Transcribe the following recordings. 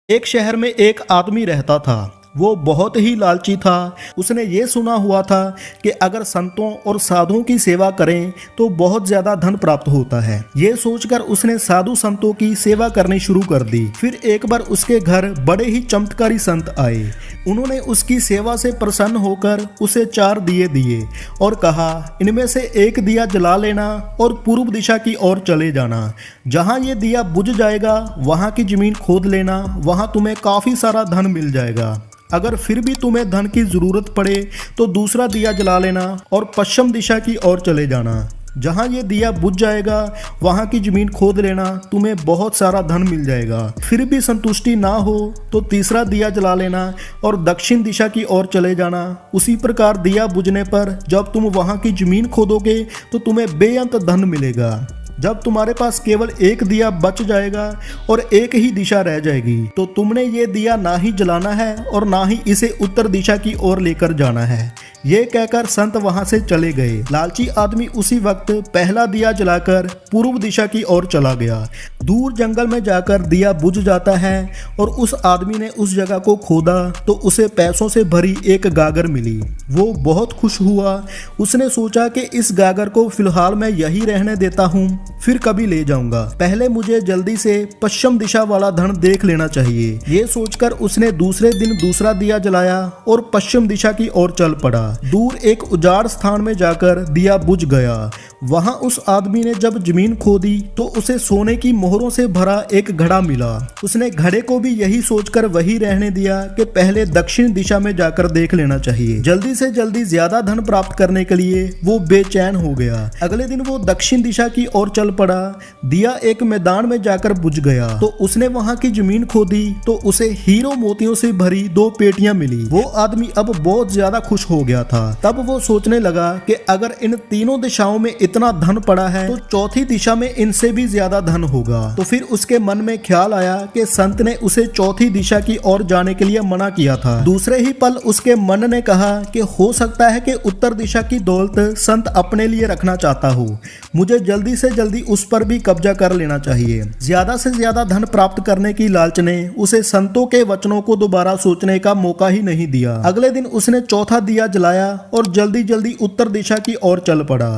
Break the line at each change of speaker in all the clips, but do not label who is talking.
एक शहर में एक आदमी रहता था। वो बहुत ही लालची था। उसने ये सुना हुआ था कि अगर संतों और साधुओं की सेवा करें तो बहुत ज्यादा धन प्राप्त होता है। ये सोचकर उसने साधु संतों की सेवा करनी शुरू कर दी। फिर एक बार उसके घर बड़े ही चमत्कारी संत आए। उन्होंने उसकी सेवा से प्रसन्न होकर उसे 4 दिए दिए और कहा, इनमें से एक दिया जला लेना और पूर्व दिशा की ओर चले जाना। जहाँ ये दिया बुझ जाएगा वहाँ की जमीन खोद लेना, वहाँ तुम्हें काफी सारा धन मिल जाएगा। अगर फिर भी तुम्हें धन की जरूरत पड़े तो दूसरा दिया जला लेना और पश्चिम दिशा की ओर चले जाना। जहाँ ये दिया बुझ जाएगा वहाँ की जमीन खोद लेना, तुम्हें बहुत सारा धन मिल जाएगा। फिर भी संतुष्टि ना हो तो तीसरा दिया जला लेना और दक्षिण दिशा की ओर चले जाना। उसी प्रकार दिया बुझने पर जब तुम वहाँ की जमीन खोदोगे तो तुम्हें बेअंत धन मिलेगा। जब तुम्हारे पास केवल एक दिया बच जाएगा और एक ही दिशा रह जाएगी तो तुमने ये दिया ना ही जलाना है और ना ही इसे उत्तर दिशा की ओर लेकर जाना है। ये कहकर संत वहां से चले गए। लालची आदमी उसी वक्त पहला दिया जलाकर पूर्व दिशा की ओर चला गया। दूर जंगल में जाकर दिया बुझ जाता है और उस आदमी ने उस जगह को खोदा तो उसे पैसों से भरी एक गागर मिली। वो बहुत खुश हुआ। उसने सोचा कि इस गागर को फिलहाल मैं यही रहने देता हूँ, फिर कभी ले जाऊंगा। पहले मुझे जल्दी से पश्चिम दिशा वाला धन देख लेना चाहिए। ये सोचकर उसने दूसरे दिन दूसरा दिया जलाया और पश्चिम दिशा की ओर चल पड़ा। दूर एक उजाड़ स्थान में जाकर दिया बुझ गया। वहां उस आदमी ने जब जमीन खोदी तो उसे सोने की मोहरों से भरा एक घड़ा मिला। उसने घड़े को भी यही सोचकर वही रहने दिया कि पहले दक्षिण दिशा में जाकर देख लेना चाहिए। जल्दी से जल्दी ज्यादा धन प्राप्त करने के लिए वो बेचैन हो गया। अगले दिन वो दक्षिण दिशा की ओर चल पड़ा। दिया एक मैदान में जाकर बुझ गया तो उसने वहां की जमीन खोदी तो उसे हीरो मोतियों से भरी 2 पेटियां मिली। वो आदमी अब बहुत ज्यादा खुश हो गया था। तब वो सोचने लगा कि अगर इन तीनों दिशाओं में इतना धन पड़ा है तो चौथी दिशा में इनसे भी ज्यादा धन होगा। तो फिर उसके मन में ख्याल आया कि संत ने उसे चौथी दिशा की ओर जाने के लिए मना किया था। दूसरे ही पल उसके मन ने कहा कि हो सकता है कि उत्तर दिशा की दौलत संत अपने लिए रखना चाहता हो। मुझे जल्दी से जल्दी उस पर भी कब्जा कर लेना चाहिए। ज्यादा से ज्यादा धन प्राप्त करने की लालच ने उसे संतों के वचनों को दोबारा सोचने का मौका ही नहीं दिया। अगले दिन उसने चौथा दिया जलाया और जल्दी जल्दी उत्तर दिशा की ओर चल पड़ा।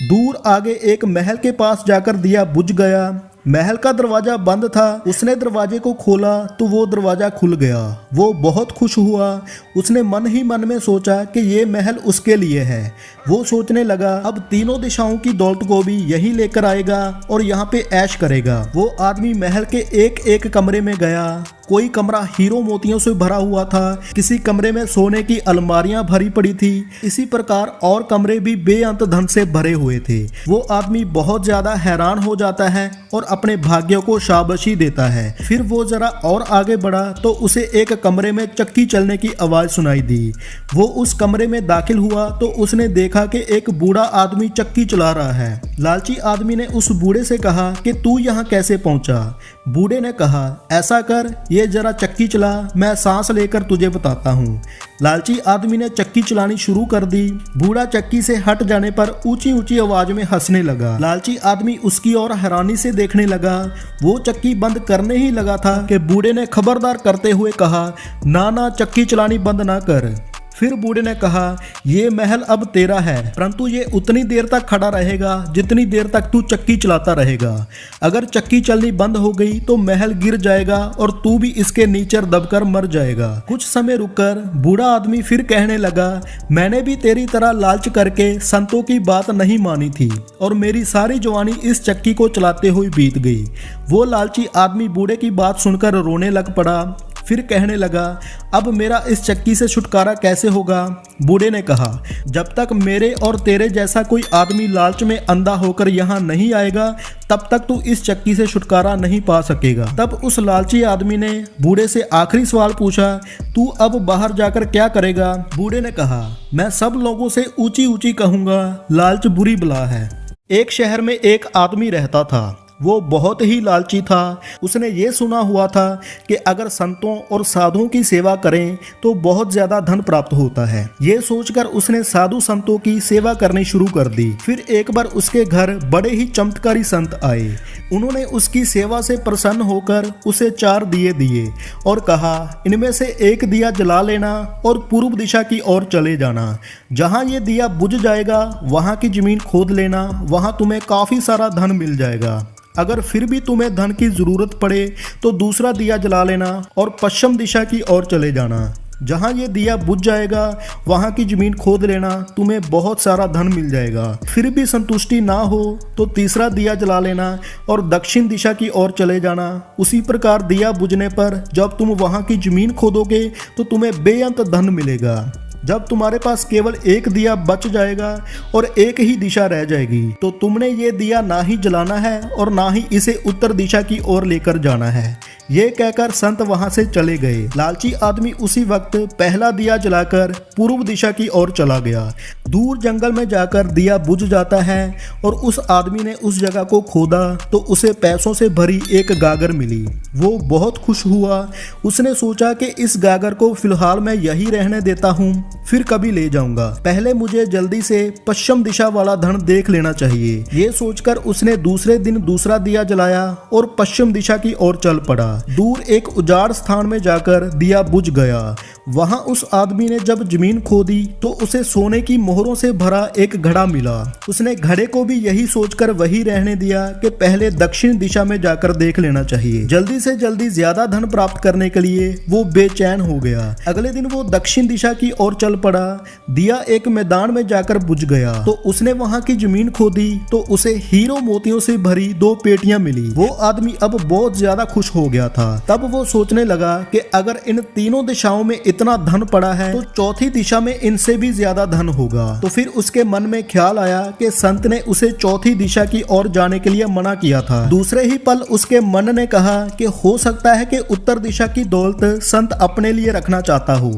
दूर आगे एक महल के पास जाकर दिया बुझ गया। महल का दरवाजा बंद था। उसने दरवाजे को खोला तो वो दरवाजा खुल गया। वो बहुत खुश हुआ। उसने मन ही मन में सोचा कि ये महल उसके लिए है। वो सोचने लगा अब तीनों दिशाओं की दौलत को भी यही लेकर आएगा और यहाँ पे ऐश करेगा। वो आदमी महल के एक एक कमरे में गया। कोई कमरा हीरो मोतियों से भरा हुआ था, किसी कमरे में सोने की अलमारियां भरी पड़ी थी। इसी प्रकार और कमरे भी बेअंत धन से भरे हुए थे। वो आदमी बहुत ज्यादा हैरान हो जाता है और अपने भाग्य को शाबाशी देता है। फिर वो जरा और आगे बढ़ा तो उसे एक कमरे में चक्की चलने की आवाज सुनाई दी। वो उस कमरे में दाखिल हुआ तो उसने देखा कि एक बूढ़ा आदमी चक्की चला रहा है। लालची आदमी ने उस बूढ़े से कहा कि तू यहाँ कैसे पहुंचा। बूढ़े ने कहा, ऐसा कर, ये जरा चक्की चला, मैं सांस लेकर तुझे बताता हूँ। लालची आदमी ने चक्की चलानी शुरू कर दी। बूढ़ा चक्की से हट जाने पर ऊंची ऊंची आवाज में हंसने लगा। लालची आदमी उसकी ओर हैरानी से देखने लगा। वो चक्की बंद करने ही लगा था कि बूढ़े ने खबरदार करते हुए कहा, ना ना, चक्की चलानी बंद ना कर। फिर बूढ़े ने कहा, ये महल अब तेरा है, परंतु ये उतनी देर तक खड़ा रहेगा जितनी देर तक तू चक्की चलाता रहेगा। अगर चक्की चलनी बंद हो गई तो महल गिर जाएगा और तू भी इसके नीचे दबकर मर जाएगा। कुछ समय रुककर बूढ़ा आदमी फिर कहने लगा, मैंने भी तेरी तरह लालच करके संतों की बात नहीं मानी थी और मेरी सारी जवानी इस चक्की को चलाते हुए बीत गई। वो लालची आदमी बूढ़े की बात सुनकर रोने लग पड़ा। फिर कहने लगा, अब मेरा इस चक्की से छुटकारा कैसे होगा। बूढ़े ने कहा, जब तक मेरे और तेरे जैसा कोई आदमी लालच में अंधा होकर यहाँ नहीं आएगा तब तक तू इस चक्की से छुटकारा नहीं पा सकेगा। तब उस लालची आदमी ने बूढ़े से आखिरी सवाल पूछा, तू अब बाहर जाकर क्या करेगा। बूढ़े ने कहा, मैं सब लोगों से ऊंची ऊंची कहूंगा, लालच बुरी बला है। एक शहर में एक आदमी रहता था। वो बहुत ही लालची था। उसने ये सुना हुआ था कि अगर संतों और साधुओं की सेवा करें तो बहुत ज्यादा धन प्राप्त होता है। ये सोचकर उसने साधु संतों की सेवा करनी शुरू कर दी। फिर एक बार उसके घर बड़े ही चमत्कारी संत आए। उन्होंने उसकी सेवा से प्रसन्न होकर उसे 4 दिए दिए और कहा, इनमें से एक दिया जला लेना और पूर्व दिशा की ओर चले जाना। जहां ये दिया बुझ जाएगा वहां की जमीन खोद लेना, वहां तुम्हें काफी सारा धन मिल जाएगा। अगर फिर भी तुम्हें धन की जरूरत पड़े तो दूसरा दिया जला लेना और पश्चिम दिशा की ओर चले जाना। जहां ये दिया बुझ जाएगा वहां की जमीन खोद लेना, तुम्हें बहुत सारा धन मिल जाएगा। फिर भी संतुष्टि ना हो तो तीसरा दिया जला लेना और दक्षिण दिशा की ओर चले जाना। उसी प्रकार दिया बुझने पर जब तुम वहां की जमीन खोदोगे तो तुम्हें बेअंत धन मिलेगा। जब तुम्हारे पास केवल एक दिया बच जाएगा और एक ही दिशा रह जाएगी तो तुमने ये दिया ना ही जलाना है और ना ही इसे उत्तर दिशा की ओर लेकर जाना है। ये कहकर संत वहां से चले गए। लालची आदमी उसी वक्त पहला दिया जलाकर पूर्व दिशा की ओर चला गया। दूर जंगल में जाकर दिया बुझ जाता है और उस आदमी ने उस जगह को खोदा तो उसे पैसों से भरी एक गागर मिली। वो बहुत खुश हुआ। उसने सोचा कि इस गागर को फिलहाल मैं यही रहने देता हूँ, फिर कभी ले जाऊंगा। पहले मुझे जल्दी से पश्चिम दिशा वाला धन देख लेना चाहिए। ये सोचकर उसने दूसरे दिन दूसरा दिया जलाया और पश्चिम दिशा की ओर चल पड़ा। दूर एक उजाड़ स्थान में जाकर दिया बुझ गया। वहां उस आदमी ने जब जमीन खोदी तो उसे सोने की मोहरों से भरा एक घड़ा मिला। उसने घड़े को भी यही सोचकर वही रहने दिया कि पहले दक्षिण दिशा में जाकर देख लेना चाहिए। जल्दी से जल्दी ज्यादा धन प्राप्त करने के लिए वो बेचैन हो गया। अगले दिन वो दक्षिण दिशा की ओर चल पड़ा। दिया एक मैदान में जाकर बुझ गया तो उसने वहां की जमीन खोदी तो उसे हीरो मोतियों से भरी 2 पेटियां मिली। वो आदमी अब बहुत ज्यादा खुश हो गया था। तब वो सोचने लगा कि अगर इन तीनों दिशाओं में इतना धन पड़ा है तो चौथी दिशा में इनसे भी ज्यादा धन होगा। तो फिर उसके मन में ख्याल आया कि संत ने उसे चौथी दिशा की ओर जाने के लिए मना किया था। दूसरे ही पल उसके मन ने कहा कि हो सकता है कि उत्तर दिशा की दौलत संत अपने लिए रखना चाहता हो।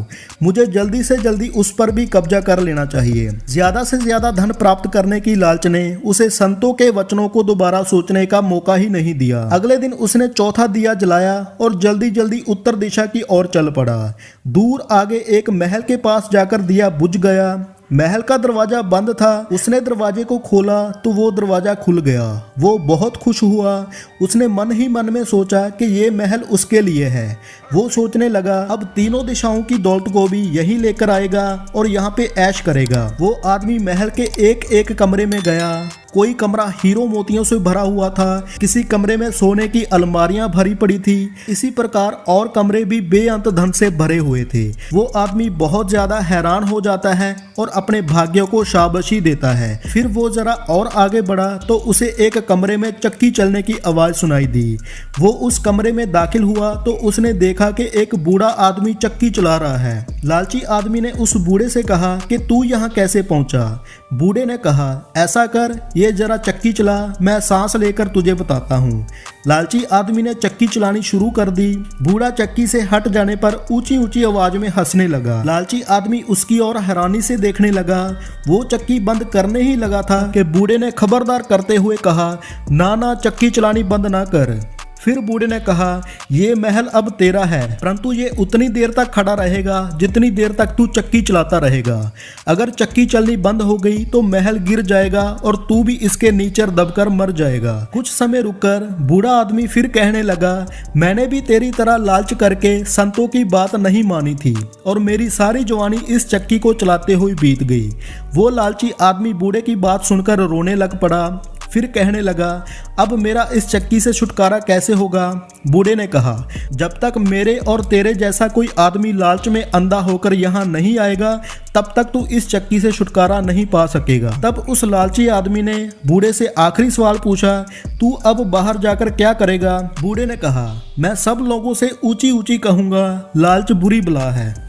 मुझे जल्दी से जल्दी उस पर भी कब्जा कर लेना चाहिए। ज्यादा से ज्यादा धन प्राप्त करने की लालच ने उसे संतों के वचनों को दोबारा सोचने का मौका ही नहीं दिया। अगले दिन उसने चौथा दिया जलाया और जल्दी जल्दी उत्तर दिशा की ओर चल पड़ा। दूर आगे एक महल के पास जाकर दिया बुझ गया। महल का दरवाजा बंद था। उसने दरवाजे को खोला तो वो दरवाजा खुल गया। वो बहुत खुश हुआ। उसने मन ही मन में सोचा कि ये महल उसके लिए है। वो सोचने लगा अब तीनों दिशाओं की दौलत को भी यही लेकर आएगा और यहाँ पे ऐश करेगा। वो आदमी महल के एक एक कमरे में गया। कोई कमरा हीरो मोतियों से भरा हुआ था, किसी कमरे में सोने की अलमारियां भरी पड़ी थी। इसी प्रकार और कमरे भी बेअंत धन से भरे हुए थे। वो आदमी बहुत ज्यादा हैरान हो जाता है और अपने भाग्यों को शाबाशी देता है। फिर वो जरा और आगे बढ़ा तो उसे एक कमरे में चक्की चलने की आवाज सुनाई दी। वो उस कमरे में दाखिल हुआ तो उसने देखा कि एक बूढ़ा आदमी चक्की चला रहा है। लालची आदमी ने उस बूढ़े से कहा कि तू यहाँ कैसे पहुंचा। बूढ़े ने कहा ऐसा कर, ये जरा चक्की चला, मैं सांस लेकर तुझे बताता हूँ। लालची आदमी ने चक्की चलानी शुरू कर दी। बूढ़ा चक्की से हट जाने पर ऊंची ऊंची आवाज में हंसने लगा। लालची आदमी उसकी ओर हैरानी से देखने लगा। वो चक्की बंद करने ही लगा था कि बूढ़े ने खबरदार करते हुए कहा, ना ना, चक्की चलानी बंद ना कर। फिर बूढ़े ने कहा ये महल अब तेरा है, परंतु ये उतनी देर तक खड़ा रहेगा जितनी देर तक तू चक्की चलाता रहेगा। अगर चक्की चलनी बंद हो गई तो महल गिर जाएगा और तू भी इसके नीचे दबकर मर जाएगा। कुछ समय रुककर बूढ़ा आदमी फिर कहने लगा, मैंने भी तेरी तरह लालच करके संतों की बात नहीं मानी थी और मेरी सारी जवानी इस चक्की को चलाते हुए बीत गई। वो लालची आदमी बूढ़े की बात सुनकर रोने लग पड़ा। फिर कहने लगा, अब मेरा इस चक्की से छुटकारा कैसे होगा। बूढ़े ने कहा, जब तक मेरे और तेरे जैसा कोई आदमी लालच में अंधा होकर यहाँ नहीं आएगा तब तक तू इस चक्की से छुटकारा नहीं पा सकेगा। तब उस लालची आदमी ने बूढ़े से आखिरी सवाल पूछा, तू अब बाहर जाकर क्या करेगा। बूढ़े ने कहा, मैं सब लोगों से ऊंची ऊंची कहूंगा, लालच बुरी बला है।